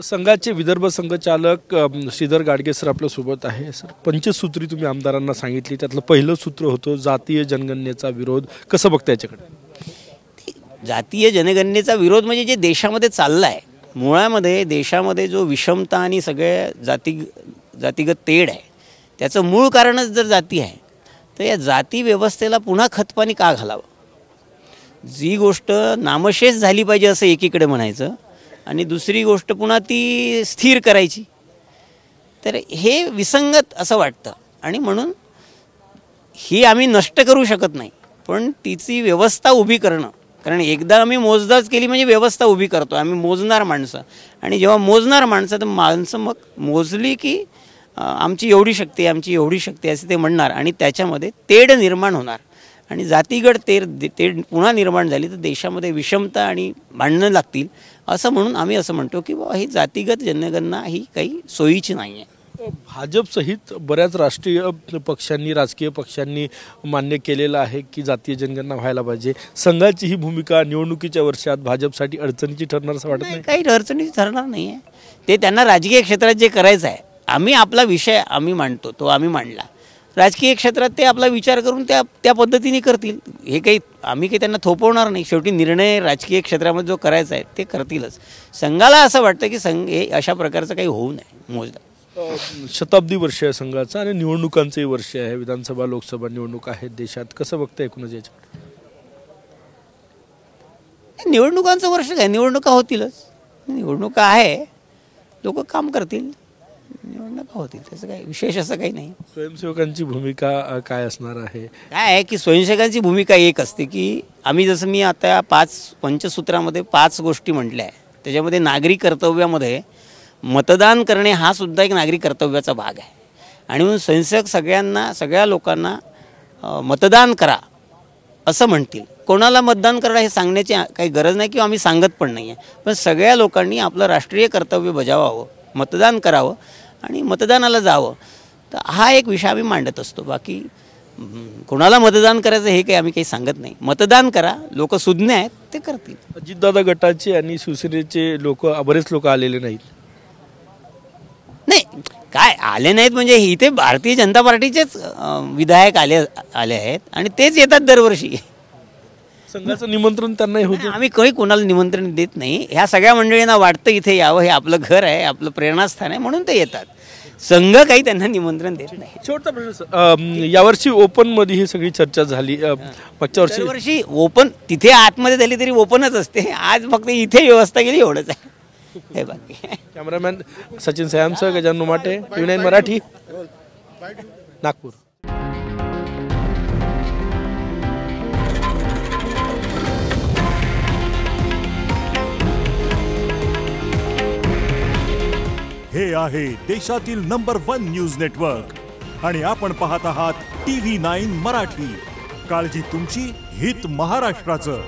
संघाचे विदर्भ संघचालक श्रीधर गाडगे सर आपल्या सोबत आहे. सर, पंचसूत्री तुम्ही आमदारांना सांगितली, त्यातलं पहिलं सूत्र होतं जातीय जनगणनेचा विरोध. कसं बघता याच्याकडे? जातीय जनगणनेचा विरोध म्हणजे जे देशामध्ये चालला आहे, मुळामध्ये देशामध्ये जो विषमता आणि सगळ्या जातीगत तेढ आहे, त्याचं मूळ कारणच जर जाती आहे, तर या जाती व्यवस्थेला पुन्हा खतपाणी का घालावं? जी गोष्ट नामशेष झाली पाहिजे असं एकीकडे म्हणायचं आणि दुसरी गोष्ट पुन्हा ती स्थिर करायची, तर हे विसंगत असं वाटतं. आणि म्हणून ही आम्ही नष्ट करू शकत नाही, पण तिची व्यवस्था उभी करणं, कारण एकदा आम्ही मोजदाच केली म्हणजे व्यवस्था उभी करतो. आम्ही मोजणार माणसं, आणि जेव्हा मोजणार माणसं तर माणसं मग मोजली की आमची एवढी शक्ती, आमची एवढी शक्ती असे ते म्हणणार, आणि त्याच्यामध्ये तेढ निर्माण होणार, आणि जातीगड तेढ पुन्हा निर्माण झाली तर देशामध्ये विषमता आणि भांडणं लागतील. असं म्हणून आम्ही असं म्हणतो की बाबा ही जातीगत जनगणना ही काही सोयीची नाही आहे. भाजपसहित बऱ्याच राष्ट्रीय पक्षांनी, राजकीय पक्षांनी मान्य केलेलं आहे की जातीय जनगणना व्हायला पाहिजे. संघाची ही भूमिका निवडणुकीच्या वर्षात भाजपसाठी अडचणीची ठरणार असं वाटत नाही? काही अडचणीची ठरणार नाही आहे. ते त्यांना राजकीय क्षेत्रात जे करायचं आहे, आम्ही आपला विषय आम्ही मांडतो, तो आम्ही मांडला. राजकीय क्षेत्रात ते आपला विचार करून त्या पद्धतीने करतील. हे काही आम्ही काही त्यांना थोपवणार नाही. शेवटी निर्णय राजकीय क्षेत्रामध्ये जो करायचा आहे ते करतीलच. संघाला असं वाटतं की संघ हे अशा प्रकारचं काही होऊ नये. मोजदा शताब्दी वर्ष आहे संघाचं आणि निवडणुकांचंही वर्ष आहे. विधानसभा, लोकसभा निवडणूक आहेत देशात. कसं बघताय एकूणच याच्याकडे? निवडणुकांचं वर्ष काय, निवडणुका होतीलच. निवडणुका आहे, लोक काम करतील, निवडणुका होतील, त्याचं काही विशेष असं काही नाही. स्वयंसेवकांची भूमिका काय असणार आहे? काय आहे की स्वयंसेवकांची भूमिका एक असते की आम्ही जसं मी आता 5 पंचसूत्रामध्ये 5 गोष्टी म्हटल्या आहे, त्याच्यामध्ये नागरी कर्तव्यामध्ये मतदान करणे हा सुद्धा एक नागरी कर्तव्याचा भाग आहे. आणि म्हणून स्वयंसेवक सगळ्या लोकांना मतदान करा असं म्हणतील. कोणाला मतदान करा हे सांगण्याची काही गरज नाही किंवा आम्ही सांगत पण नाही आहे, पण सगळ्या लोकांनी आपलं राष्ट्रीय कर्तव्य बजावावं, मतदान करावं आणि मतदानाला जावं. तर हा एक विषय आम्ही मांडत असतो. बाकी कोणाला मतदान करायचं हे काही आम्ही काही सांगत नाही. मतदान करा, लोक सुज्ञ आहेत, ते करतील. अजितदादा गटाचे आणि शिवसेनेचे बरेच लोक आलेले नाहीत. नाही, काय आले नाहीत म्हणजे इथे भारतीय जनता पार्टीचेच विधायक आले आहेत आणि तेच येतात दरवर्षी. संघाचं निमंत्रण त्यांनाही होतं. आम्ही काही कोणाला निमंत्रण देत नाही. ह्या सगळ्या मंडळींना वाटतं इथे यावं, हे आपलं घर आहे, आपलं प्रेरणास्थान आहे, म्हणून ते येतात. संघ काही त्यांना निमंत्रण देत नाही. शेवटचा प्रश्न, यावर्षी ओपनमध्ये ही सगळी चर्चा झाली. मागच्या वर्षी ओपन तिथे आतमध्ये झाली तरी ओपनच असते. आज फक्त इथे व्यवस्था केली एवढंच आहे. हे बाकी. कॅमेरामॅन सचिन सयामसह गजानन नुमाटे, TV9 मराठी, नागपूर. हे आहे देशातील नंबर 1 न्यूज नेटवर्क आणि आपण पाहत आहात TV9 मराठी. काळजी तुमची, हित महाराष्ट्राचं.